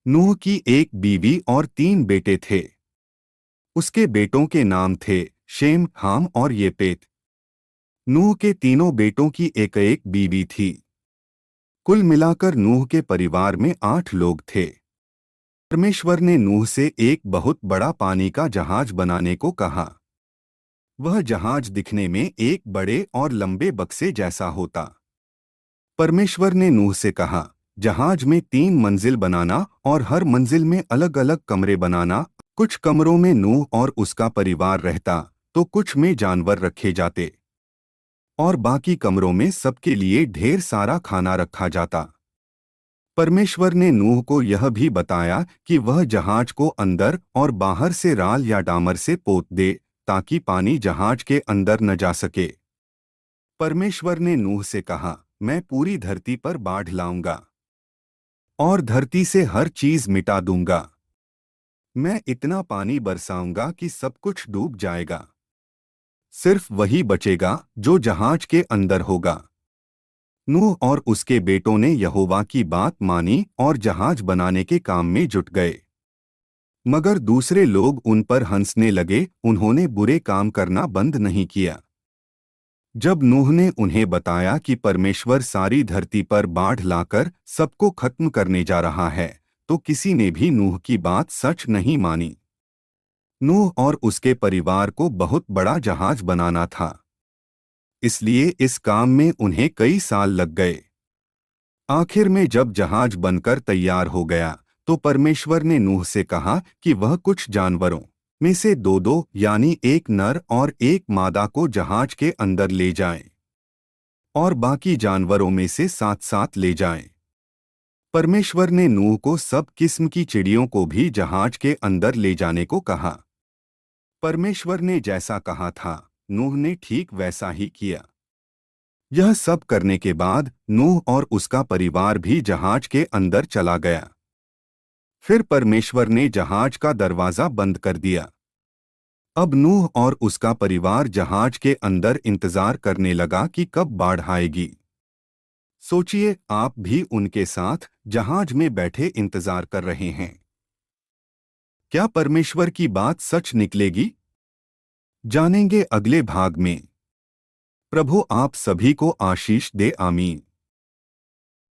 नूह की एक बीवी और 3 बेटे थे। उसके बेटों के नाम थे शेम, हाम और येपेत। नूह के तीनों बेटों की एक एक बीवी थी। कुल मिलाकर नूह के परिवार में 8 लोग थे। परमेश्वर ने नूह से एक बहुत बड़ा पानी का जहाज बनाने को कहा। वह जहाज दिखने में एक बड़े और लंबे बक्से जैसा होता। परमेश्वर ने नूह से कहा, जहाज में 3 मंजिल बनाना और हर मंजिल में अलग अलग कमरे बनाना। कुछ कमरों में नूह और उसका परिवार रहता, तो कुछ में जानवर रखे जाते और बाकी कमरों में सबके लिए ढेर सारा खाना रखा जाता। परमेश्वर ने नूह को यह भी बताया कि वह जहाज को अंदर और बाहर से राल या डामर से पोत दे, ताकि पानी जहाज के अंदर न जा सके। परमेश्वर ने नूह से कहा, मैं पूरी धरती पर बाढ़ लाऊंगा और धरती से हर चीज मिटा दूंगा। मैं इतना पानी बरसाऊंगा कि सब कुछ डूब जाएगा। सिर्फ वही बचेगा जो जहाज के अंदर होगा। नूह और उसके बेटों ने यहोवा की बात मानी और जहाज बनाने के काम में जुट गए। मगर दूसरे लोग उन पर हंसने लगे। उन्होंने बुरे काम करना बंद नहीं किया। जब नूह ने उन्हें बताया कि परमेश्वर सारी धरती पर बाढ़ लाकर सबको खत्म करने जा रहा है, तो किसी ने भी नूह की बात सच नहीं मानी। नूह और उसके परिवार को बहुत बड़ा जहाज बनाना था, इसलिए इस काम में उन्हें कई साल लग गए। आखिर में जब जहाज बनकर तैयार हो गया, तो परमेश्वर ने नूह से कहा कि वह कुछ जानवरों में से दो दो यानी एक नर और एक मादा को जहाज के अंदर ले जाएं और बाकी जानवरों में से 7 7 ले जाएं। परमेश्वर ने नूह को सब किस्म की चिड़ियों को भी जहाज के अंदर ले जाने को कहा। परमेश्वर ने जैसा कहा था, नूह ने ठीक वैसा ही किया। यह सब करने के बाद नूह और उसका परिवार भी जहाज के अंदर चला गया। फिर परमेश्वर ने जहाज का दरवाजा बंद कर दिया। अब नूह और उसका परिवार जहाज के अंदर इंतजार करने लगा कि कब बाढ़ आएगी। सोचिए, आप भी उनके साथ जहाज में बैठे इंतजार कर रहे हैं। क्या परमेश्वर की बात सच निकलेगी? जानेंगे अगले भाग में। प्रभु आप सभी को आशीष दे। आमीन।